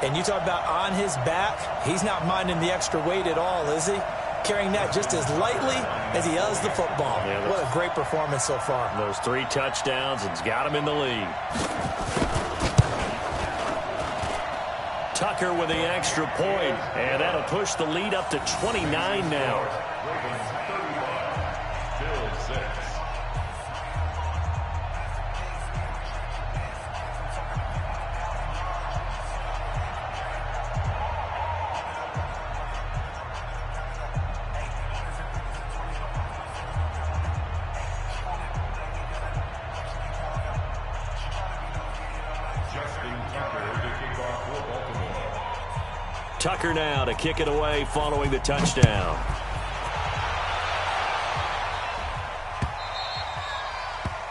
And you talk about on his back, he's not minding the extra weight at all, is he? Carrying that just as lightly as he does the football. Yeah, what a great performance so far. Those 3 touchdowns, it's got him in the lead. Tucker with the extra point, and that'll push the lead up to 29 now. Tucker now to kick it away following the touchdown.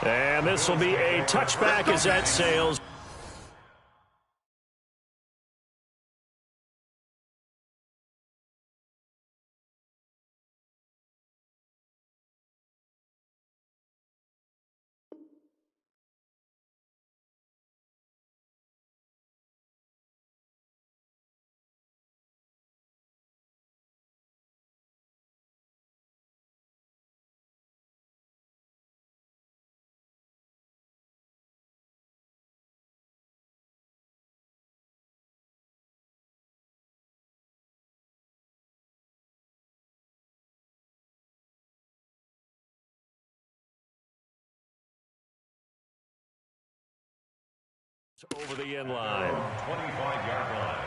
And this will be a touchback as that sails. Over the end line. 25-yard line.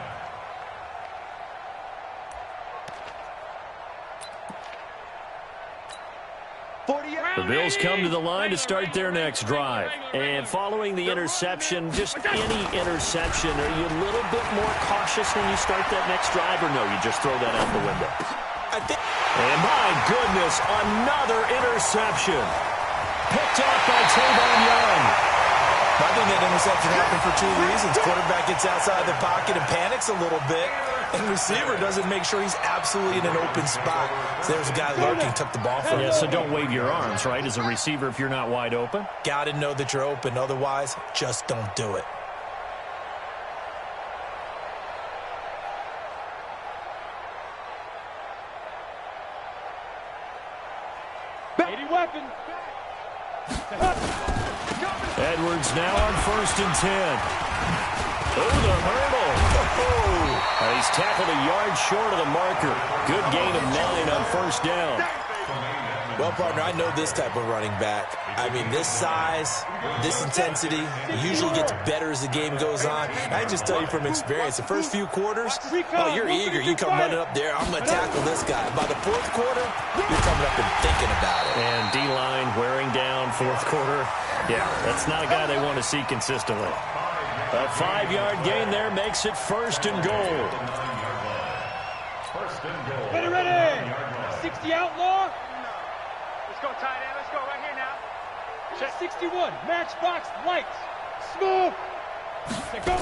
The Bills come to the line to start their next drive. And following the interception, just any interception, are you a little bit more cautious when you start that next drive, or no, you just throw that out the window? And my goodness, another interception. Picked off by Tavon Young. I think that interception happened for two reasons. Quarterback gets outside the pocket and panics a little bit, and receiver doesn't make sure he's absolutely in an open spot. So there's a guy lurking, took the ball from him. Yeah, so don't wave your arms, right, as a receiver if you're not wide open? Got to know that you're open. Otherwise, just don't do it. Any weapon. Edwards now on 1st and 10. Oh, the hurdle. Oh. He's tackled a yard short of the marker. Good gain of 9 on 1st down. Well, partner, I know this type of running back. I mean, this size, this intensity usually gets better as the game goes on. I just tell you from experience, the first few quarters, oh, you're eager. You come running up there, I'm going to tackle this guy. By the 4th quarter, you're coming up and thinking about it. And D-line wearing down 4th quarter. Yeah, that's not a guy they want to see consistently. A 5-yard gain there makes it 1st and goal. Ready. 60 outlaw. Let's go, tight end. Let's go right here now. Check 61. Matchbox lights. Smooth. Go.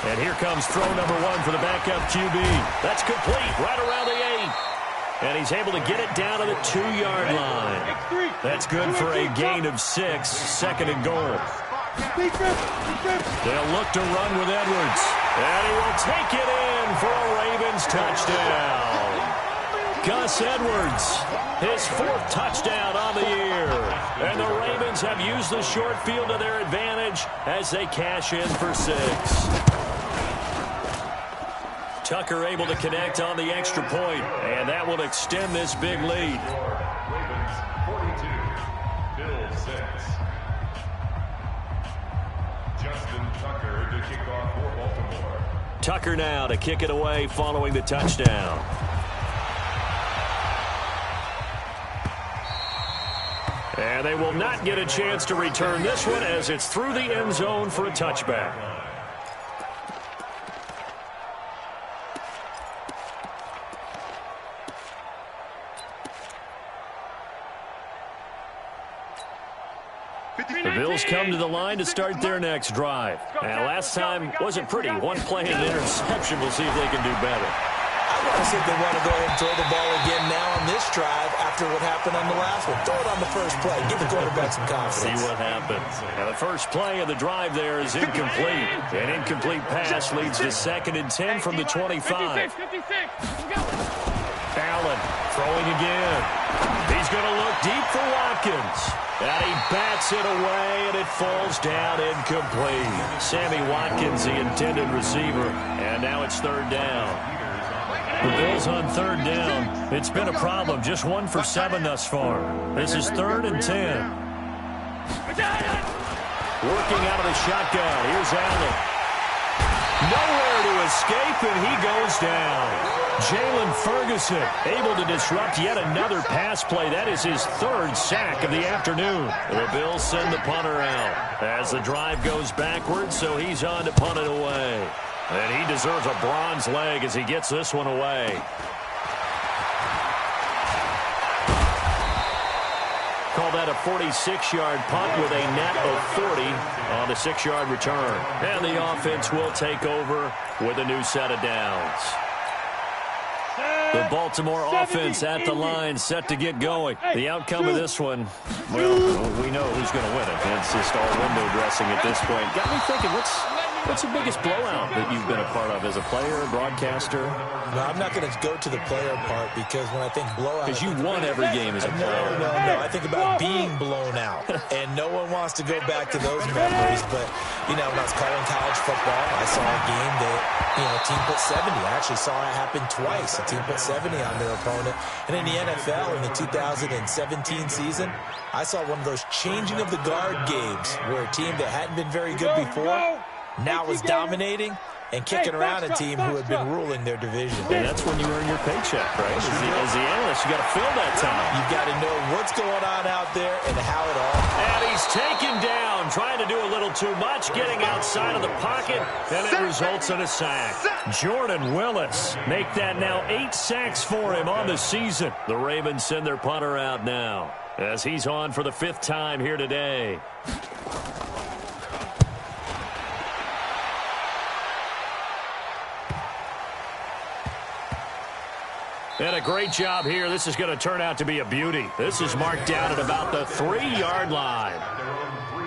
And here comes throw number 1 for the backup QB. That's complete right around the 8. And he's able to get it down to the 2-yard line. That's good for a gain of 6, 2nd and goal. They'll look to run with Edwards. And he will take it in for a Ravens touchdown. Gus Edwards, his 4th touchdown on the year. And the Ravens have used the short field to their advantage as they cash in for 6. Tucker able to connect on the extra point, and that will extend this big lead. Ravens 42, Bills 6. Justin Tucker to kick off for Baltimore. Tucker now to kick it away following the touchdown. And they will not get a chance to return this one as it's through the end zone for a touchback. The Bills come to the line to start their next drive. Now, last time wasn't pretty. One play and an interception. We'll see if they can do better. I want to see if they want to go ahead and throw the ball again now on this drive after what happened on the last one. Throw it on the first play. Give the quarterback some confidence. See what happens. Now, the first play of the drive there is incomplete. An incomplete pass leads to 2nd and 10 from the 25. Allen throwing again. He's going to look deep for Watkins. And he bats it away, and it falls down incomplete. Sammy Watkins, the intended receiver, and now it's 3rd down. The Bills on 3rd down. It's been a problem. Just 1 for 7 thus far. This is 3rd and 10. Working out of the shotgun. Here's Allen. Nowhere to escape, and he goes down. Jalen Ferguson able to disrupt yet another pass play. That is his third sack of the afternoon. The Bills send the punter out as the drive goes backwards, so he's on to punt it away. And he deserves a bronze leg as he gets this one away. Call that a 46-yard punt with a net of 40 on the 6-yard return. And the offense will take over with a new set of downs. The Baltimore offense at the line, set to get going. The outcome of this one, well, we know who's going to win it. It's just all window dressing at this point. Got me thinking, what's the biggest blowout that you've been a part of as a player, broadcaster? No, I'm not going to go to the player part because when I think blowout... Because you won every game as a player. No. I think about being blown out. And no one wants to go back to those memories. But, you know, when I was calling college football, I saw a game that, you know, a team put 70. I actually saw it happen twice. A team put 70 on their opponent. And in the NFL, in the 2017 season, I saw one of those changing of the guard games where a team that hadn't been very good before now was dominating and kicking around a team who had been ruling their division. And that's when you earn your paycheck, right? As the analyst, you got to fill that time. You've got to know what's going on out there and how it all... And he's taken down, trying to do a little too much, getting outside of the pocket, and it results in a sack. Jordan Willis make that now 8 sacks for him on the season. The Ravens send their punter out now as he's on for the 5th time here today. And a great job here. This is going to turn out to be a beauty. This is marked down at about the 3-yard line.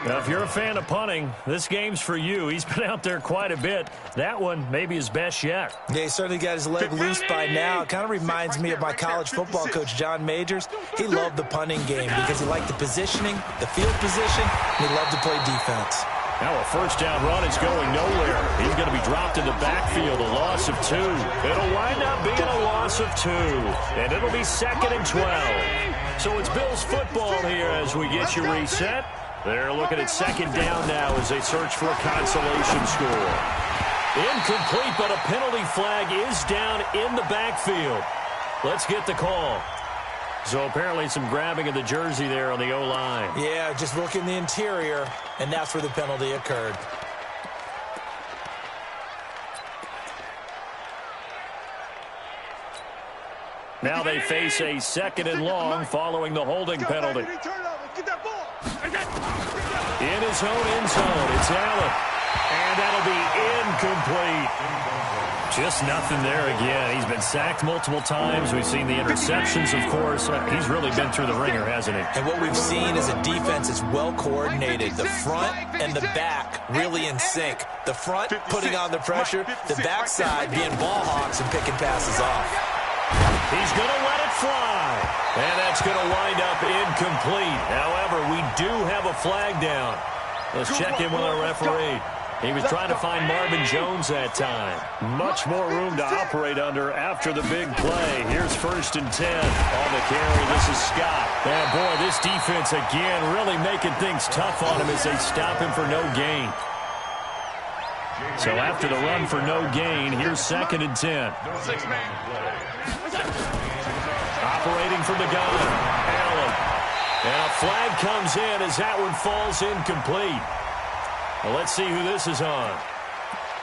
Now, if you're a fan of punting, this game's for you. He's been out there quite a bit. That one may be his best yet. Yeah, he certainly got his leg loose by now. It kind of reminds me of my college football coach, John Majors. He loved the punting game because he liked the positioning, the field position, and he loved to play defense. Now a first down run is going nowhere. He's going to be dropped in the backfield, a loss of 2. It'll wind up being a loss of 2, and it'll be 2nd and 12. So it's Bills football here as we get you reset. They're looking at 2nd down now as they search for a consolation score. Incomplete, but a penalty flag is down in the backfield. Let's get the call. So apparently some grabbing of the jersey there on the O-line. Yeah, just look in the interior, and that's where the penalty occurred. Now they face a 2nd and long following the holding penalty. In his own end zone, it's Allen. And that'll be incomplete. Just nothing there again. He's been sacked multiple times. We've seen the interceptions, of course. He's really been through the ringer, hasn't he? And what we've seen is a defense that's well coordinated. The front and the back really in sync. The front putting on the pressure, the backside being ball hawks and picking passes off. He's going to let it fly. And that's going to wind up incomplete. However, we do have a flag down. Let's check in with our referee. He was trying to find Marvin Jones that time. Much more room to operate under after the big play. Here's 1st and 10. On the carry, this is Scott. And boy, this defense again really making things tough on him as they stop him for no gain. So after the run for no gain, here's 2nd and 10. Operating from the gun, Allen. And a flag comes in as that one falls incomplete. Well, let's see who this is on.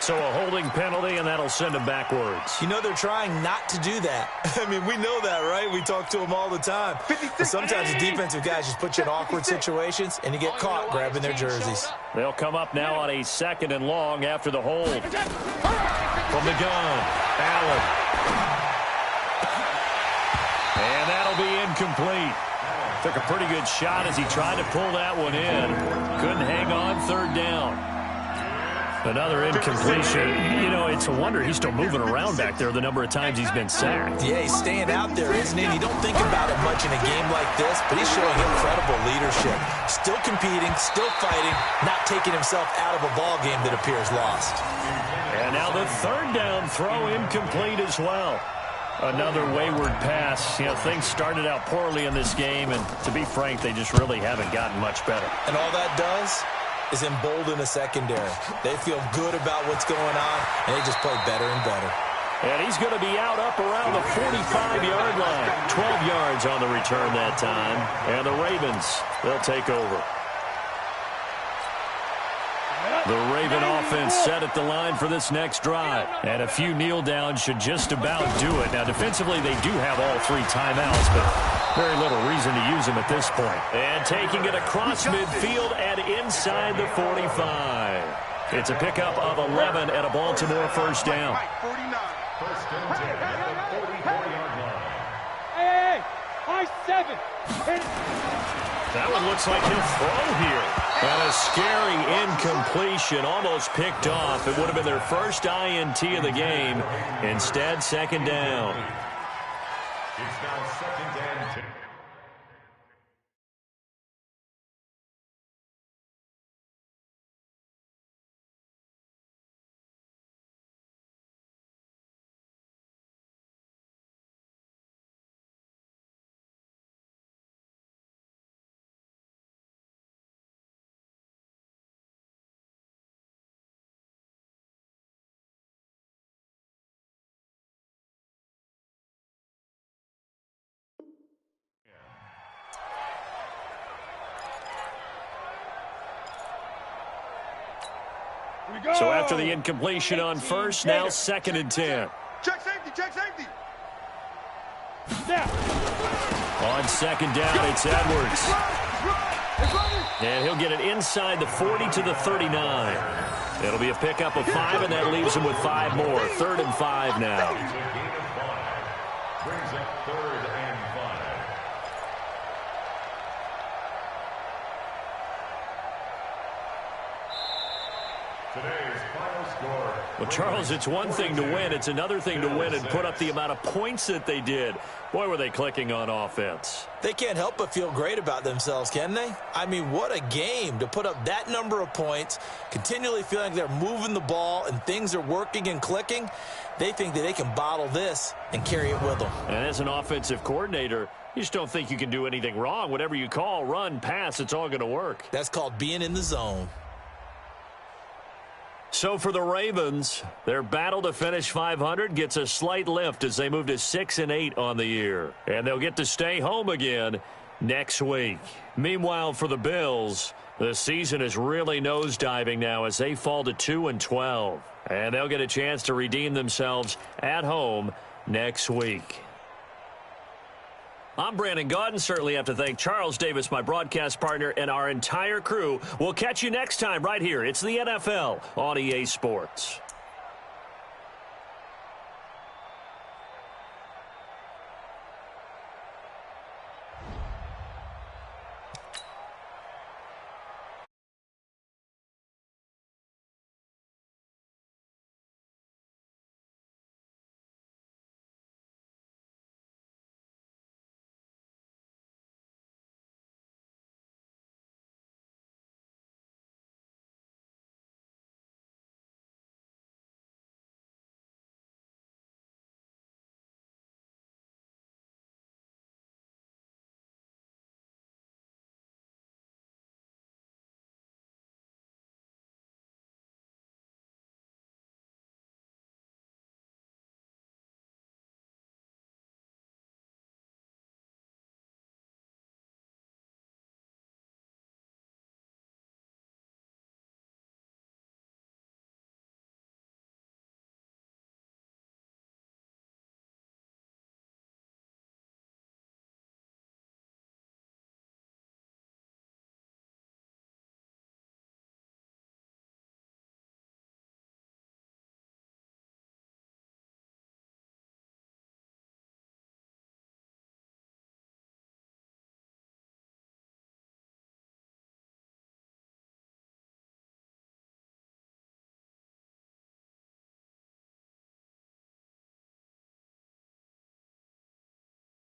So a holding penalty, and that'll send him backwards. You know they're trying not to do that. I mean, we know that, right? We talk to them all the time. But sometimes the defensive guys just put you in awkward situations, and you get caught grabbing their jerseys. They'll come up now on a 2nd and long after the hold. From the gun, Allen. And that'll be incomplete. Took a pretty good shot as he tried to pull that one in. Couldn't hang on, 3rd down. Another incompletion. You know, it's a wonder he's still moving around back there the number of times he's been sacked. Yeah, he's staying out there, isn't he? You don't think about it much in a game like this, but he's showing incredible leadership. Still competing, still fighting, not taking himself out of a ball game that appears lost. And now the 3rd down throw incomplete as well. Another wayward pass. You know, things started out poorly in this game, and to be frank, they just really haven't gotten much better. And all that does, is embolden the secondary. They feel good about what's going on, and they just play better and better. And he's going to be out up around the 45-yard line. 12 yards on the return that time. And the Ravens, they'll take over. The Raven offense set at the line for this next drive. And a few kneel downs should just about do it. Now, defensively, they do have all 3 timeouts, but very little reason to use them at this point. And taking it across midfield and inside the 45. It's a pickup of 11 and a Baltimore first down. First and 10 at the 44-yard line. Hey, high 7. That one looks like he'll throw here. And a scary incompletion, almost picked off. It would have been their first INT of the game. Instead, second down. It's now second and 10. So after the incompletion on first, now second and 10. Check safety, check safety. On second down, it's Edwards. And he'll get it inside the 40 to the 39. It'll be a pickup of 5, and that leaves him with 5 more. 3rd and 5 now. It's a gain of 5. Brings up 3rd and 5. Today's final score. Well, Charles, it's one thing to win. It's another thing to win and put up the amount of points that they did. Boy, were they clicking on offense. They can't help but feel great about themselves, can they? I mean, what a game to put up that number of points, continually feeling they're moving the ball and things are working and clicking. They think that they can bottle this and carry it with them. And as an offensive coordinator, you just don't think you can do anything wrong. Whatever you call, run, pass, it's all going to work. That's called being in the zone. So for the Ravens, their battle to finish 500 gets a slight lift as they move to 6-8 on the year. And they'll get to stay home again next week. Meanwhile, for the Bills, the season is really nosediving now as they fall to 2-12. And they'll get a chance to redeem themselves at home next week. I'm Brandon Gaudin. Certainly have to thank Charles Davis, my broadcast partner, and our entire crew. We'll catch you next time right here. It's the NFL on EA Sports.